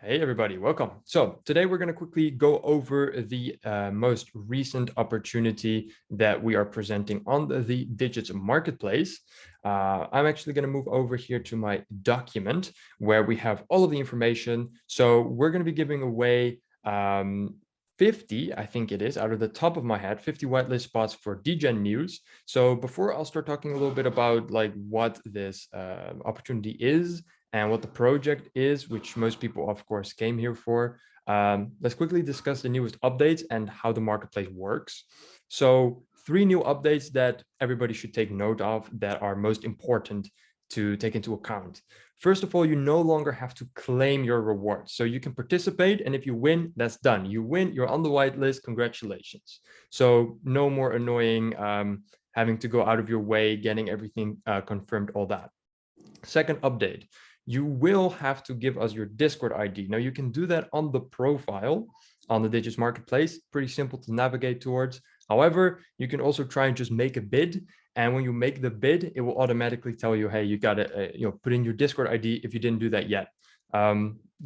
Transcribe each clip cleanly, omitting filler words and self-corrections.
Hey everybody, welcome. So today we're going to quickly go over the most recent opportunity that we are presenting on the Digits Marketplace. I'm actually going to move over here to my document where we have all of the information. So we're going to be giving away 50, I think it is, out of the top of my head, 50 whitelist spots for Degen news. So before I'll start talking a little bit about like what this opportunity is and what the project is, which most people, of course, came here for. Let's quickly discuss the newest updates and how the marketplace works. So 3 new updates that everybody should take note of that are most important to take into account. First of all, you no longer have to claim your rewards. So you can participate, and if you win, that's done. You win, you're on the whitelist, congratulations. So no more annoying having to go out of your way, getting everything confirmed, all that. Second update, you will have to give us your Discord ID. Now you can do that on the profile on the Digits Marketplace, pretty simple to navigate towards. However, you can also try and just make a bid. And when you make the bid, it will automatically tell you, hey, you got to put in your Discord ID if you didn't do that yet.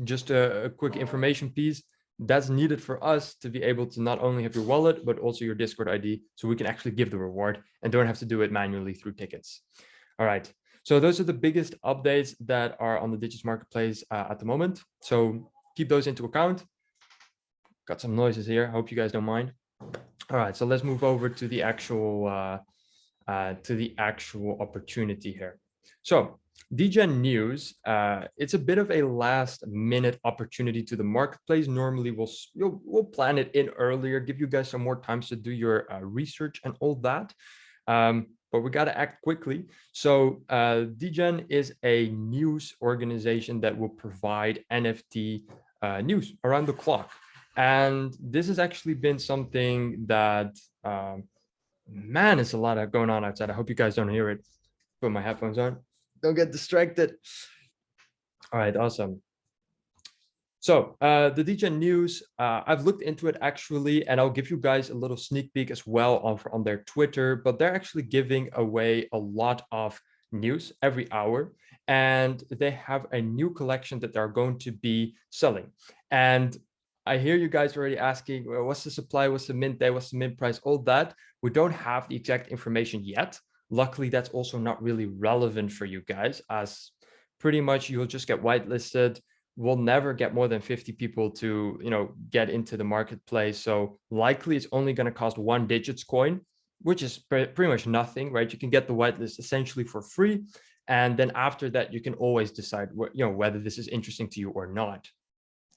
Just a quick information piece that's needed for us to be able to not only have your wallet, but also your Discord ID, so we can actually give the reward and don't have to do it manually through tickets. All right. So those are the biggest updates that are on the Digits Marketplace at the moment. So keep those into account. Got some noises here. I hope you guys don't mind. All right, so let's move over to the actual opportunity here. So Degen news, it's a bit of a last minute opportunity to the marketplace. Normally we'll plan it in earlier, give you guys some more time to do your research and all that. But we got to act quickly. So Degen is a news organization that will provide NFT news around the clock. And this has actually been something that, man, it's a lot of going on outside. I hope you guys don't hear it. Put my headphones on. Don't get distracted. All right, awesome. So the Degen news, I've looked into it actually, and I'll give you guys a little sneak peek as well on their Twitter, but they're actually giving away a lot of news every hour, and they have a new collection that they're going to be selling. And I hear you guys already asking, well, what's the supply, what's the mint day, what's the mint price, all that. We don't have the exact information yet. Luckily, that's also not really relevant for you guys, as pretty much you'll just get whitelisted. We'll never get more than 50 people to, get into the marketplace. So likely it's only going to cost 1 Digits coin, which is pretty much nothing, right? You can get the whitelist essentially for free. And then after that, you can always decide whether this is interesting to you or not.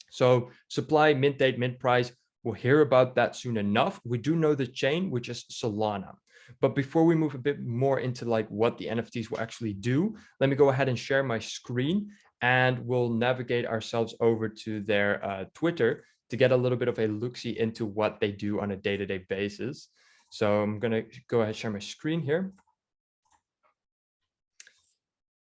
So supply, mint date, mint price, we'll hear about that soon enough. We do know the chain, which is Solana. But before we move a bit more into like what the NFTs will actually do, let me go ahead and share my screen, and we'll navigate ourselves over to their Twitter to get a little bit of a look-see into what they do on a day-to-day basis. So I'm going to go ahead and share my screen here.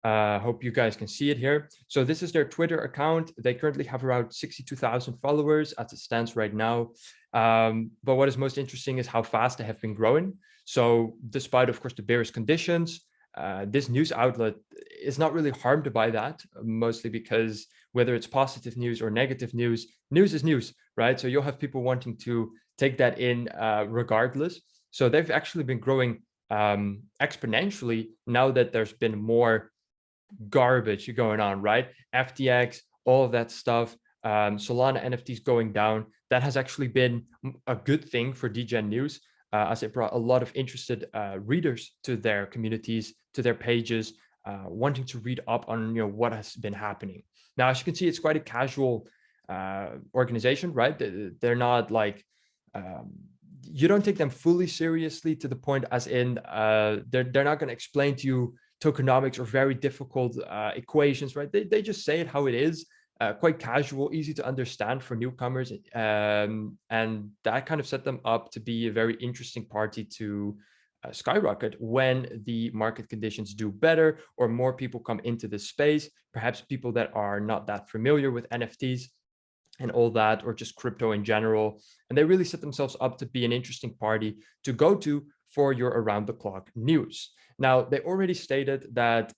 Hope you guys can see it here. So this is their Twitter account. They currently have around 62,000 followers as it stands right now. But what is most interesting is how fast they have been growing. So despite, of course, the bearish conditions, this news outlet is not really harmed by that, mostly because whether it's positive news or negative news, news is news, right? So you'll have people wanting to take that in regardless. So they've actually been growing exponentially now that there's been more garbage going on, right? FTX, all of that stuff, Solana NFTs going down. That has actually been a good thing for Degen news, as it brought a lot of interested readers to their communities, to their pages, wanting to read up on what has been happening. Now, as you can see, it's quite a casual organization, right? They're not like you don't take them fully seriously to the point as in they're not going to explain to you tokenomics or very difficult equations, right? They just say it how it is, quite casual, easy to understand for newcomers. And that kind of set them up to be a very interesting party to skyrocket when the market conditions do better or more people come into the space, perhaps people that are not that familiar with NFTs and all that, or just crypto in general. And they really set themselves up to be an interesting party to go to for your around the clock news. Now, they already stated that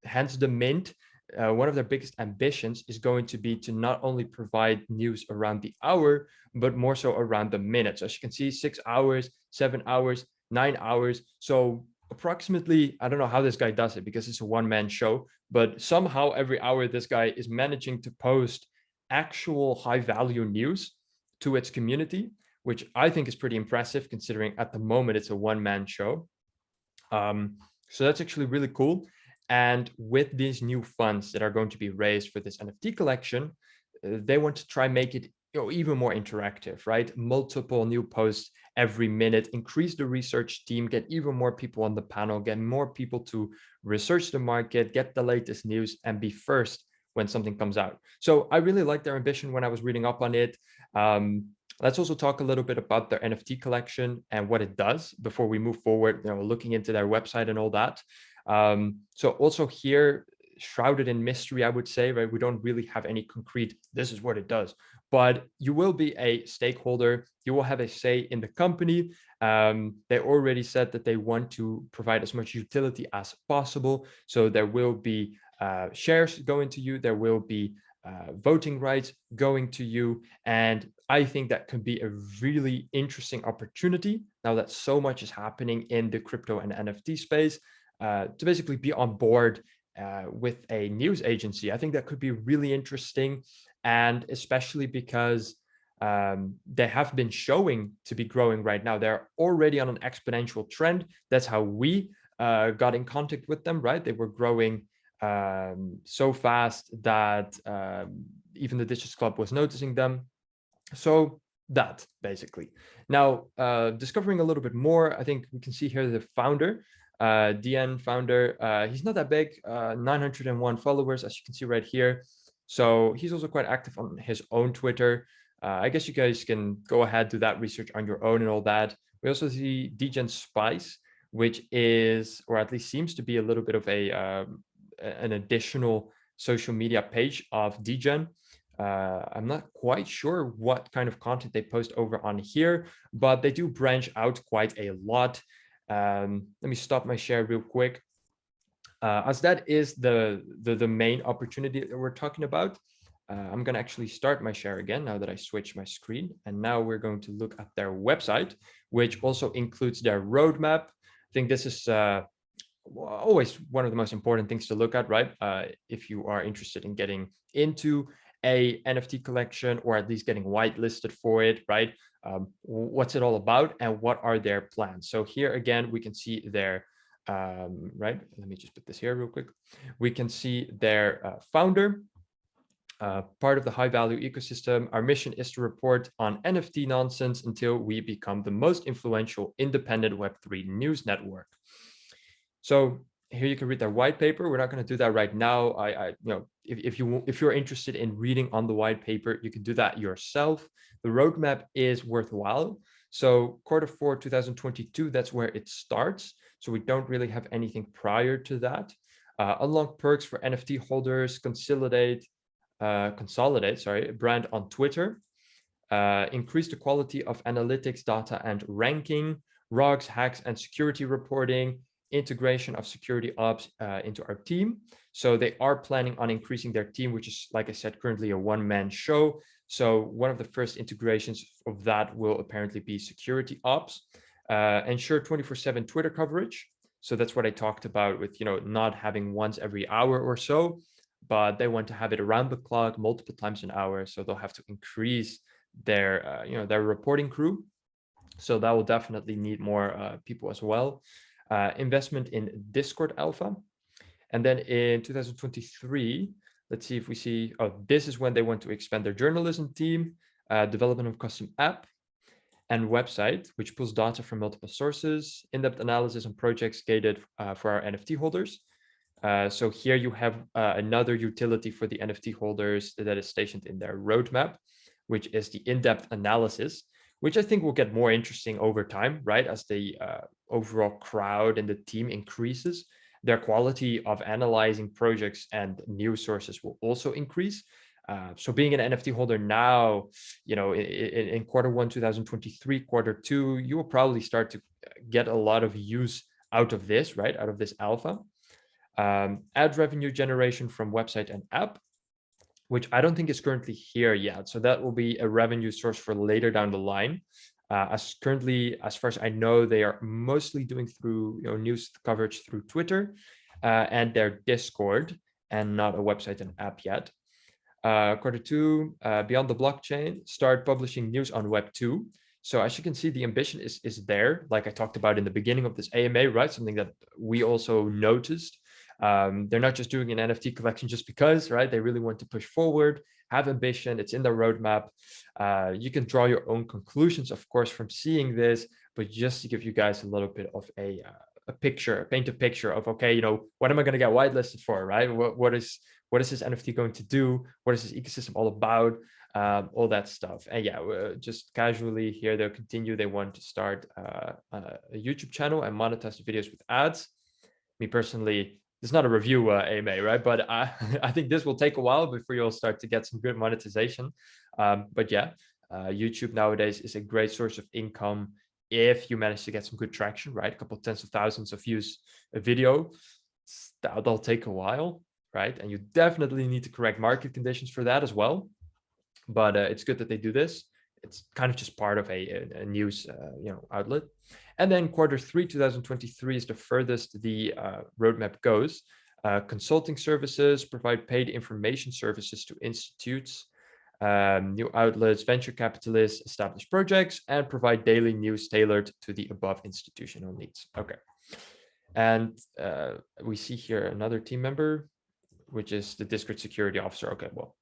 hence the mint, one of their biggest ambitions is going to be to not only provide news around the hour, but more so around the minutes. As you can see, 6 hours, 7 hours, 9 hours. So approximately, I don't know how this guy does it because it's a one-man show, but somehow every hour this guy is managing to post actual high-value news to its community, which I think is pretty impressive considering at the moment it's a one-man show. So that's actually really cool. And with these new funds that are going to be raised for this NFT collection, they want to try make it even more interactive, right? Multiple new posts every minute, increase the research team, get even more people on the panel, get more people to research the market, get the latest news, and be first when something comes out. So I really like their ambition when I was reading up on it. Let's also talk a little bit about their NFT collection and what it does before we move forward, looking into their website and all that. So also here, shrouded in mystery, I would say, right? We don't really have any concrete, this is what it does, but you will be a stakeholder. You will have a say in the company. They already said that they want to provide as much utility as possible. So there will be shares going to you. There will be voting rights going to you. And I think that could be a really interesting opportunity now that so much is happening in the crypto and NFT space, to basically be on board with a news agency. I think that could be really interesting. And especially because they have been showing to be growing right now. They're already on an exponential trend. That's how we got in contact with them, right? They were growing so fast that even the Digits Club was noticing them. So that basically. Now, discovering a little bit more, I think we can see here the founder, Degen founder. He's not that big, 901 followers, as you can see right here. So he's also quite active on his own Twitter. I guess you guys can go ahead, do that research on your own and all that. We also see Degen Spice, which is, or at least seems to be, a little bit of an additional social media page of Degen. I'm not quite sure what kind of content they post over on here, but they do branch out quite a lot. Let me stop my share real quick. As that is the main opportunity that we're talking about, I'm going to actually start my share again now that I switch my screen. And now we're going to look at their website, which also includes their roadmap. I think this is always one of the most important things to look at, right? If you are interested in getting into a NFT collection, or at least getting whitelisted for it, right? What's it all about and what are their plans? So here again, we can see their, right? Let me just put this here real quick. We can see their founder, part of the high value ecosystem. Our mission is to report on NFT nonsense until we become the most influential independent Web3 news network. So here you can read their white paper. We're not going to do that right now. If you're interested in reading on the white paper, you can do that yourself. The roadmap is worthwhile. So Q4 2022, that's where it starts. So we don't really have anything prior to that. Unlock perks for NFT holders, consolidate brand on Twitter, increase the quality of analytics, data, and ranking, rogues, hacks, and security reporting, integration of security ops into our team. So they are planning on increasing their team, which is, like I said, currently a one-man show. So one of the first integrations of that will apparently be security ops. Ensure 24/7 Twitter coverage. So that's what I talked about with, not having once every hour or so, but they want to have it around the clock, multiple times an hour. So they'll have to increase their, their reporting crew. So that will definitely need more people as well. Investment in Discord Alpha. And then in 2023, let's see if we see, this is when they want to expand their journalism team, development of custom app and website, which pulls data from multiple sources, in-depth analysis on projects gated for our NFT holders. So here you have another utility for the NFT holders that is stationed in their roadmap, which is the in-depth analysis, which I think will get more interesting over time, right? As the overall crowd and the team increases, their quality of analyzing projects and news sources will also increase. So being an NFT holder now, in Q1 2023, Q2, you will probably start to get a lot of use out of this, right? Out of this alpha. Ad revenue generation from website and app, which I don't think is currently here yet. So that will be a revenue source for later down the line. As far as I know, they are mostly doing through news coverage through Twitter and their Discord, and not a website and app yet. Quarter 2, beyond the blockchain, start publishing news on Web 2. So as you can see, the ambition is there, like I talked about in the beginning of this AMA, right? Something that we also noticed. They're not just doing an NFT collection just because, right? They really want to push forward, have ambition. It's in their roadmap. You can draw your own conclusions, of course, from seeing this, but just to give you guys a little bit of a picture, paint a picture of, okay, what am I going to get whitelisted for, right? What is this NFT going to do? What is this ecosystem all about? All that stuff. And yeah, just casually here, they'll continue. They want to start a YouTube channel and monetize the videos with ads. Me personally, it's not a review AMA, right? But I think this will take a while before you'll start to get some good monetization. But yeah, YouTube nowadays is a great source of income if you manage to get some good traction, right? A couple of tens of thousands of views a video. That'll take a while, right? And you definitely need to correct market conditions for that as well. But it's good that they do this. It's kind of just part of a news outlet. And then Q3 2023 is the furthest the roadmap goes. Consulting services, provide paid information services to institutes, new outlets, venture capitalists, established projects, and provide daily news tailored to the above institutional needs. Okay. And we see here another team member, which is the district security officer. Okay, well,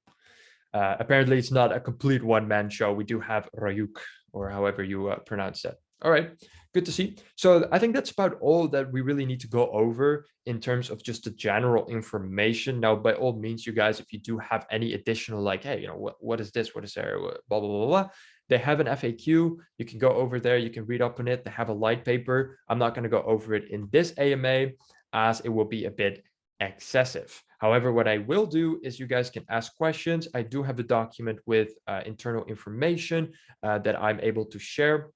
apparently it's not a complete one-man show. We do have Rayuk, or however you pronounce that. All right, good to see. So I think that's about all that we really need to go over in terms of just the general information. Now, by all means, you guys, if you do have any additional, like, hey, what is this? What is there? Blah, blah, blah, blah. They have an FAQ. You can go over there. You can read up on it. They have a light paper. I'm not going to go over it in this AMA as it will be a bit excessive. However, what I will do is you guys can ask questions. I do have a document with internal information that I'm able to share.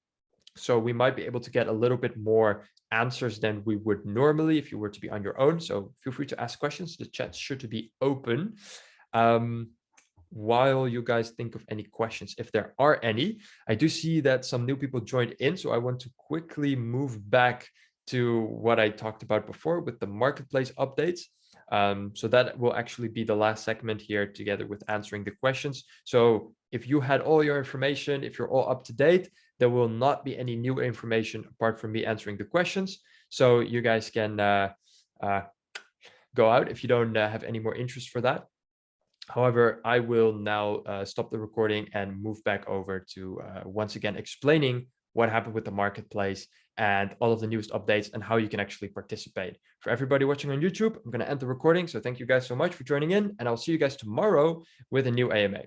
So we might be able to get a little bit more answers than we would normally if you were to be on your own. So feel free to ask questions. The chat's sure to be open. While you guys think of any questions, if there are any, I do see that some new people joined in. So I want to quickly move back to what I talked about before with the marketplace updates. So that will actually be the last segment here together with answering the questions. So if you had all your information, if you're all up to date, there will not be any new information apart from me answering the questions. So you guys can go out if you don't have any more interest for that. However, I will now stop the recording and move back over to once again explaining what happened with the marketplace and all of the newest updates and how you can actually participate. For everybody watching on YouTube, I'm going to end the recording. So thank you guys so much for joining in, and I'll see you guys tomorrow with a new AMA.